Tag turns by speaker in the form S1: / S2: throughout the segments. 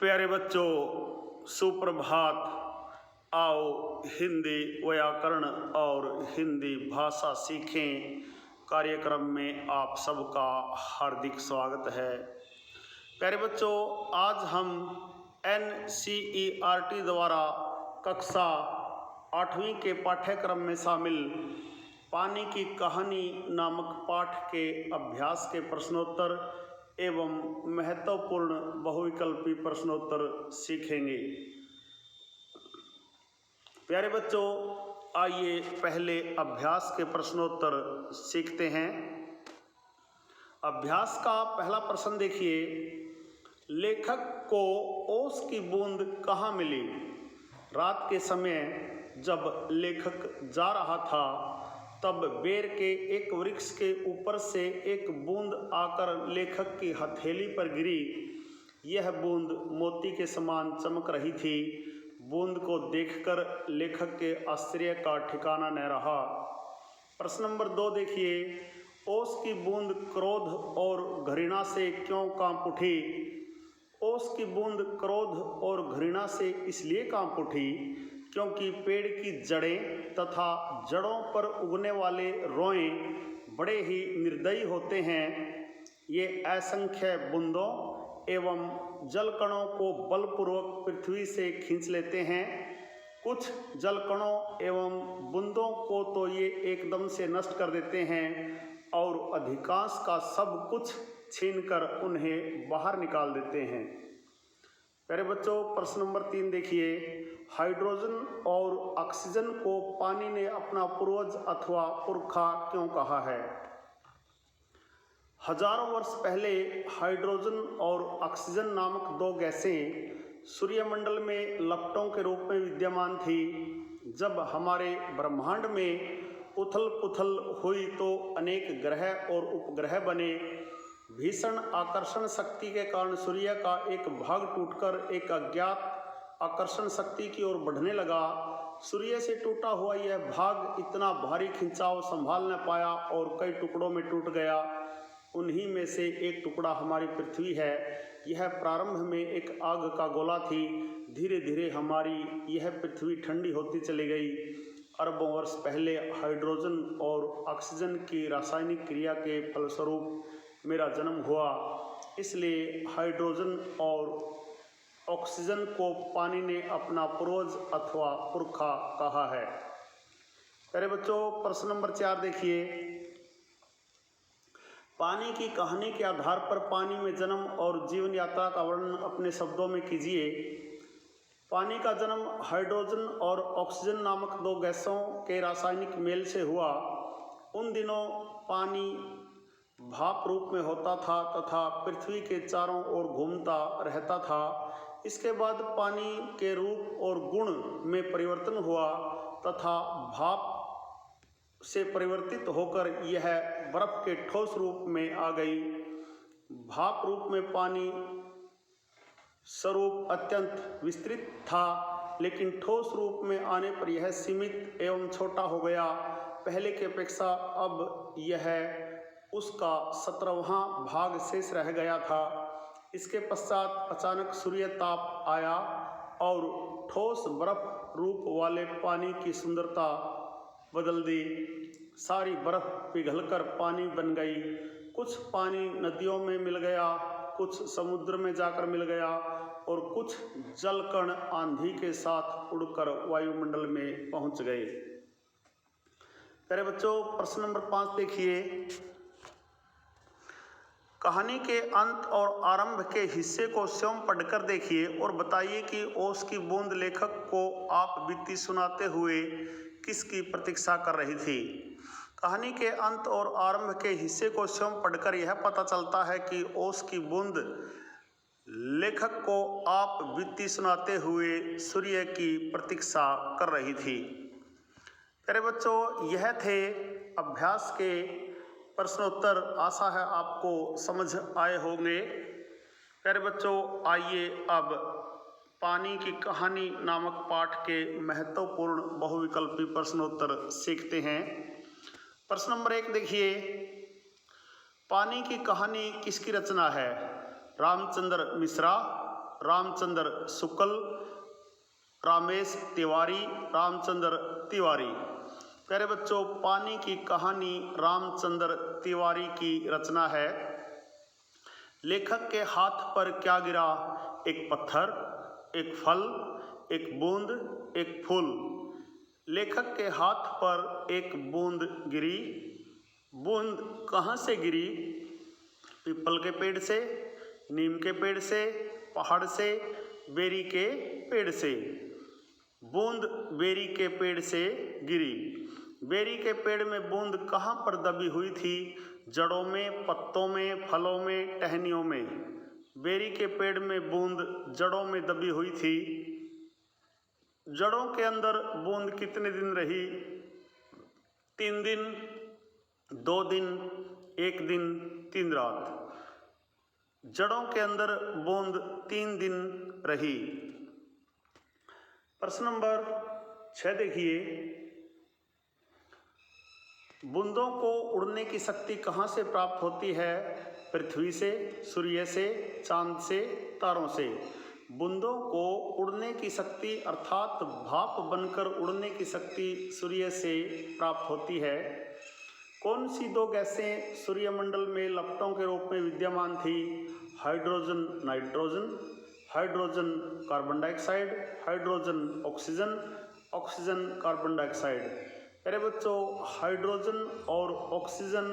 S1: प्यारे बच्चों, सुप्रभात। आओ हिंदी व्याकरण और हिंदी भाषा सीखें कार्यक्रम में आप सबका हार्दिक स्वागत है। प्यारे बच्चों, आज हम NCERT द्वारा कक्षा 8वीं के पाठ्यक्रम में शामिल पानी की कहानी नामक पाठ के अभ्यास के प्रश्नोत्तर एवं महत्वपूर्ण बहुविकल्पी प्रश्नोत्तर सीखेंगे। प्यारे बच्चों, आइए पहले अभ्यास के प्रश्नोत्तर सीखते हैं। अभ्यास का पहला प्रश्न देखिए, लेखक को ओस की बूंद कहाँ मिली? रात के समय जब लेखक जा रहा था तब बेर के एक वृक्ष के ऊपर से एक बूंद आकर लेखक की हथेली पर गिरी। यह बूंद मोती के समान चमक रही थी। बूंद को देखकर लेखक के आश्चर्य का ठिकाना न रहा। प्रश्न नंबर 2 देखिए, ओस की बूंद क्रोध और घृणा से क्यों कांप उठी? ओस की बूंद क्रोध और घृणा से इसलिए कांप उठी क्योंकि पेड़ की जड़ें तथा जड़ों पर उगने वाले रोएं बड़े ही निर्दयी होते हैं। ये असंख्य बूंदों एवं जलकणों को बलपूर्वक पृथ्वी से खींच लेते हैं। कुछ जलकणों एवं बूंदों को तो ये एकदम से नष्ट कर देते हैं और अधिकांश का सब कुछ छीनकर उन्हें बाहर निकाल देते हैं। प्यारे बच्चों, प्रश्न नंबर 3 देखिए, हाइड्रोजन और ऑक्सीजन को पानी ने अपना पूर्वज अथवा पुरखा क्यों कहा है? हजारों वर्ष पहले हाइड्रोजन और ऑक्सीजन नामक दो गैसें सूर्यमंडल में लपटों के रूप में विद्यमान थी। जब हमारे ब्रह्मांड में उथल पुथल हुई तो अनेक ग्रह और उपग्रह बने। भीषण आकर्षण शक्ति के कारण सूर्य का एक भाग टूटकर एक अज्ञात आकर्षण शक्ति की ओर बढ़ने लगा। सूर्य से टूटा हुआ यह भाग इतना भारी खिंचाव संभाल न पाया और कई टुकड़ों में टूट गया। उन्हीं में से एक टुकड़ा हमारी पृथ्वी है। यह प्रारंभ में एक आग का गोला थी। धीरे धीरे हमारी यह पृथ्वी ठंडी होती चली गई। अरबों वर्ष पहले हाइड्रोजन और ऑक्सीजन की रासायनिक क्रिया के फलस्वरूप मेरा जन्म हुआ। इसलिए हाइड्रोजन और ऑक्सीजन को पानी ने अपना पूर्वज अथवा पुरखा कहा है। प्यारे बच्चों, प्रश्न नंबर 4 देखिए, पानी की कहानी के आधार पर पानी में जन्म और जीवन यात्रा का वर्णन अपने शब्दों में कीजिए। पानी का जन्म हाइड्रोजन और ऑक्सीजन नामक दो गैसों के रासायनिक मेल से हुआ। उन दिनों पानी भाप रूप में होता था तथा पृथ्वी के चारों ओर घूमता रहता था। इसके बाद पानी के रूप और गुण में परिवर्तन हुआ तथा भाप से परिवर्तित होकर यह बर्फ के ठोस रूप में आ गई। भाप रूप में पानी स्वरूप अत्यंत विस्तृत था, लेकिन ठोस रूप में आने पर यह सीमित एवं छोटा हो गया। पहले की अपेक्षा अब यह उसका 17वां भाग शेष रह गया था। इसके पश्चात अचानक सूर्य ताप आया और ठोस बर्फ रूप वाले पानी की सुंदरता बदल दी। सारी बर्फ पिघलकर पानी बन गई। कुछ पानी नदियों में मिल गया, कुछ समुद्र में जाकर मिल गया और कुछ जलकण आंधी के साथ उड़कर वायुमंडल में पहुंच गए। प्यारे बच्चों, प्रश्न नंबर 5 देखिए, कहानी के अंत और आरंभ के हिस्से को स्वयं पढ़कर देखिए और बताइए कि ओस की बूंद लेखक को आप बीती सुनाते हुए किसकी प्रतीक्षा कर रही थी। कहानी के अंत और आरंभ के हिस्से को स्वयं पढ़कर यह पता चलता है कि ओस की बूंद लेखक को आप बीती सुनाते हुए सूर्य की प्रतीक्षा कर रही थी। प्यारे बच्चों, यह थे अभ्यास के प्रश्नोत्तर। आशा है आपको समझ आए होंगे। प्यारे बच्चों, आइए अब पानी की कहानी नामक पाठ के महत्वपूर्ण बहुविकल्पी प्रश्नोत्तर सीखते हैं। प्रश्न नंबर 1 देखिए, पानी की कहानी किसकी रचना है? रामचंद्र मिश्रा, रामचंद्र शुक्ल, रामेश तिवारी, रामचंद्र तिवारी। प्यारे बच्चों, पानी की कहानी रामचंद्र तिवारी की रचना है। लेखक के हाथ पर क्या गिरा? एक पत्थर, एक फल, एक बूंद, एक फूल। लेखक के हाथ पर एक बूंद गिरी। बूंद कहाँ से गिरी? पीपल के पेड़ से, नीम के पेड़ से, पहाड़ से, बेरी के पेड़ से। बूंद बेरी के पेड़ से गिरी। बेरी के पेड़ में बूंद कहाँ पर दबी हुई थी? जड़ों में, पत्तों में, फलों में, टहनियों में। बेरी के पेड़ में बूंद जड़ों में दबी हुई थी। जड़ों के अंदर बूंद कितने दिन रही? 3 दिन, 2 दिन, 1 दिन, 3 रात। जड़ों के अंदर बूंद 3 दिन रही। प्रश्न नंबर 6 देखिए, बूंदों को उड़ने की शक्ति कहाँ से प्राप्त होती है? पृथ्वी से, सूर्य से, चांद से, तारों से। बूंदों को उड़ने की शक्ति अर्थात भाप बनकर उड़ने की शक्ति सूर्य से प्राप्त होती है। कौन सी 2 गैसें सूर्यमंडल में लपटों के रूप में विद्यमान थी? Hydrogen nitrogen, hydrogen carbon dioxide, hydrogen oxygen, oxygen carbon dioxide. अरे बच्चों, हाइड्रोजन और ऑक्सीजन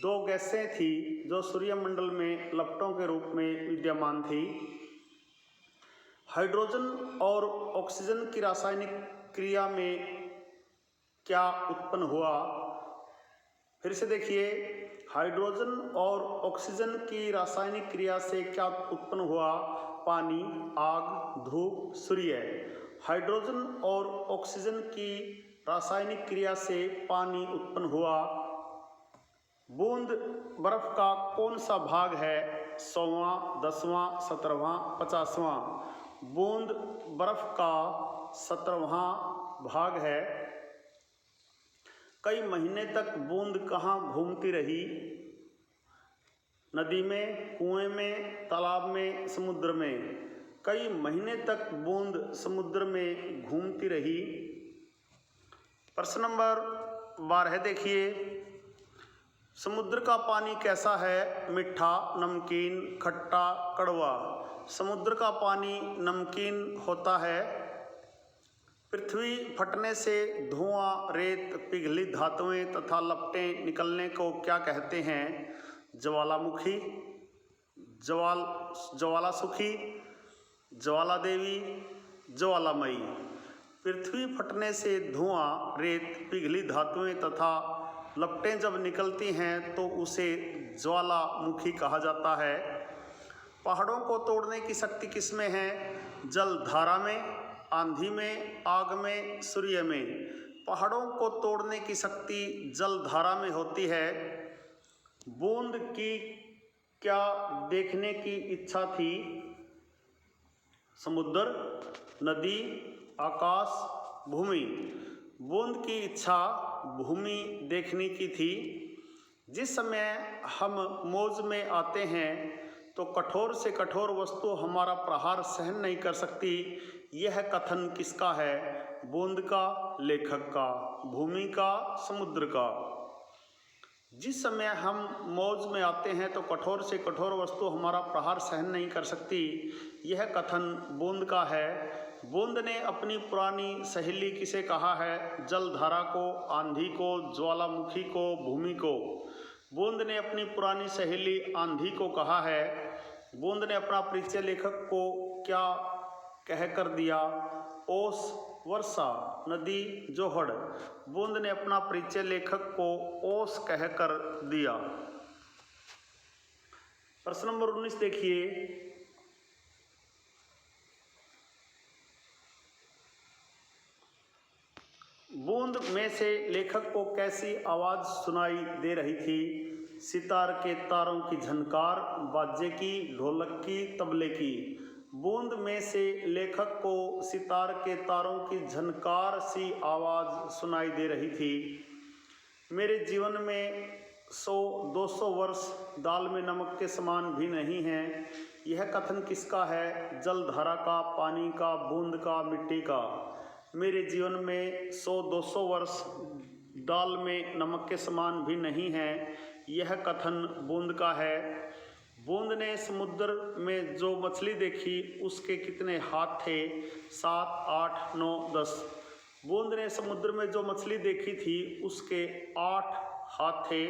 S1: 2 गैसें थी जो सूर्यमंडल में लपटों के रूप में विद्यमान थी। हाइड्रोजन और ऑक्सीजन की रासायनिक क्रिया में क्या उत्पन्न हुआ? फिर से देखिए, हाइड्रोजन और ऑक्सीजन की रासायनिक क्रिया से क्या उत्पन्न हुआ? पानी, आग, धूप, सूर्य। हाइड्रोजन और ऑक्सीजन की रासायनिक क्रिया से पानी उत्पन्न हुआ। बूंद बर्फ का कौन सा भाग है? 100वां, 10वां, 17वां, 50वां। बूंद बर्फ का 17वां भाग है। कई महीने तक बूंद कहाँ घूमती रही? नदी में, कुएं में, तालाब में, समुद्र में। कई महीने तक बूंद समुद्र में घूमती रही। प्रश्न नंबर 12 देखिए, समुद्र का पानी कैसा है? मीठा, नमकीन, खट्टा, कड़वा। समुद्र का पानी नमकीन होता है। पृथ्वी फटने से धुआं, रेत, पिघली धातुएं तथा लपटें निकलने को क्या कहते हैं? ज्वालामुखी, ज्वालासुखी, ज्वालादेवी, ज्वालामयी। पृथ्वी फटने से धुआं, रेत, पिघली धातुएं तथा लपटें जब निकलती हैं तो उसे ज्वालामुखी कहा जाता है। पहाड़ों को तोड़ने की शक्ति किसमें है? जल धारा में, आंधी में, आग में, सूर्य में। पहाड़ों को तोड़ने की शक्ति जल धारा में होती है। बूंद की क्या देखने की इच्छा थी? समुद्र, नदी, आकाश, भूमि। बूंद की इच्छा भूमि देखने की थी। जिस समय हम मौज में आते हैं तो कठोर से कठोर वस्तु हमारा प्रहार सहन नहीं कर सकती। यह कथन किसका है? बूंद का, लेखक का, भूमि का, समुद्र का। जिस समय हम मौज में आते हैं तो कठोर से कठोर वस्तु हमारा प्रहार सहन नहीं कर सकती। यह कथन बूंद का है। बूंद ने अपनी पुरानी सहेली किसे कहा है? जलधारा को, आंधी को, ज्वालामुखी को, भूमि को। बूंद ने अपनी पुरानी सहेली आंधी को कहा है। बूंद ने अपना परिचय लेखक को क्या कह कर दिया? ओस, वर्षा, नदी, जोहड़। बूंद ने अपना परिचय लेखक को ओस कह कर दिया। प्रश्न नंबर 19 देखिए, बूंद में से लेखक को कैसी आवाज सुनाई दे रही थी? सितार के तारों की झनकार, बाजे की, ढोलक की, तबले की। बूंद में से लेखक को सितार के तारों की झनकार सी आवाज सुनाई दे रही थी। मेरे जीवन में 100-200 वर्ष दाल में नमक के समान भी नहीं हैं। यह कथन किसका है? जलधारा का, पानी का, बूंद का, मिट्टी का। मेरे जीवन में 100-200 वर्ष दाल में नमक के समान भी नहीं है। यह कथन बूंद का है। बूंद ने समुद्र में जो मछली देखी उसके कितने हाथ थे? 7, 8, 9, 10। बूंद ने समुद्र में जो मछली देखी थी उसके 8 हाथ थे।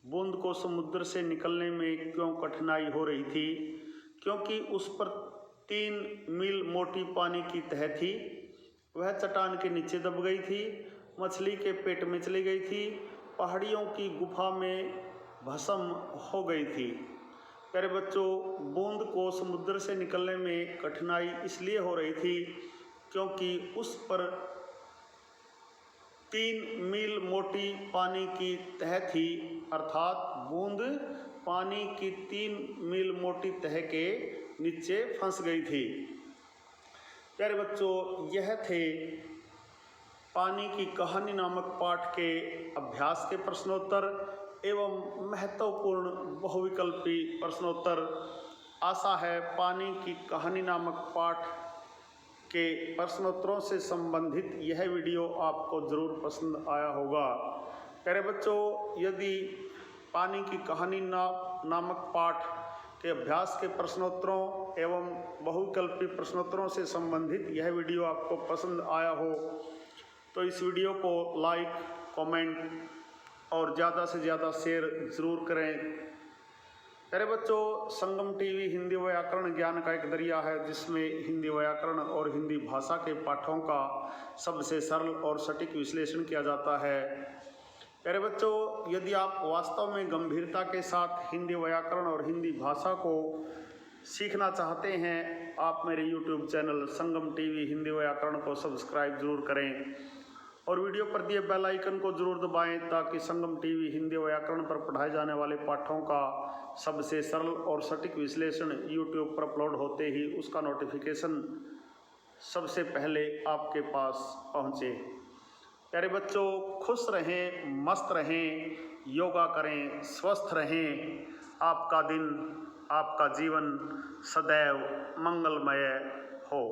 S1: बूंद को समुद्र से निकलने में क्यों कठिनाई हो रही थी? क्योंकि उस पर 3 मील मोटी पानी की तह थी। वह चट्टान के नीचे दब गई थी, मछली के पेट में चली गई थी, पहाड़ियों की गुफा में भस्म हो गई थी। प्यारे बच्चों, बूंद को समुद्र से निकलने में कठिनाई इसलिए हो रही थी क्योंकि उस पर 3 मील मोटी पानी की तह थी, अर्थात बूंद पानी की 3 मील मोटी तह के नीचे फंस गई थी। प्यारे बच्चों, यह थे पानी की कहानी नामक पाठ के अभ्यास के प्रश्नोत्तर एवं महत्वपूर्ण बहुविकल्पी प्रश्नोत्तर। आशा है पानी की कहानी नामक पाठ के प्रश्नोत्तरों से संबंधित यह वीडियो आपको ज़रूर पसंद आया होगा। प्यारे बच्चों, यदि पानी की कहानी नामक पाठ के अभ्यास के प्रश्नोत्तरों एवं बहुविकल्पी प्रश्नोत्तरों से संबंधित यह वीडियो आपको पसंद आया हो तो इस वीडियो को लाइक, कमेंट और ज़्यादा से ज़्यादा शेयर ज़रूर करें। प्यारे बच्चों, संगम टीवी हिंदी व्याकरण ज्ञान का एक दरिया है जिसमें हिंदी व्याकरण और हिंदी भाषा के पाठों का सबसे सरल और सटीक विश्लेषण किया जाता है। प्यारे बच्चों, यदि आप वास्तव में गंभीरता के साथ हिंदी व्याकरण और हिंदी भाषा को सीखना चाहते हैं, आप मेरे YouTube चैनल संगम टीवी हिंदी व्याकरण को सब्सक्राइब जरूर करें और वीडियो पर दिए बेल आइकन को जरूर दबाएं ताकि संगम टीवी हिंदी व्याकरण पर पढ़ाए जाने वाले पाठों का सबसे सरल और सटीक विश्लेषण YouTube पर अपलोड होते ही उसका नोटिफिकेशन सबसे पहले आपके पास पहुंचे। प्यारे बच्चों, खुश रहें, मस्त रहें, योगा करें, स्वस्थ रहें। आपका दिन, आपका जीवन सदैव मंगलमय हो।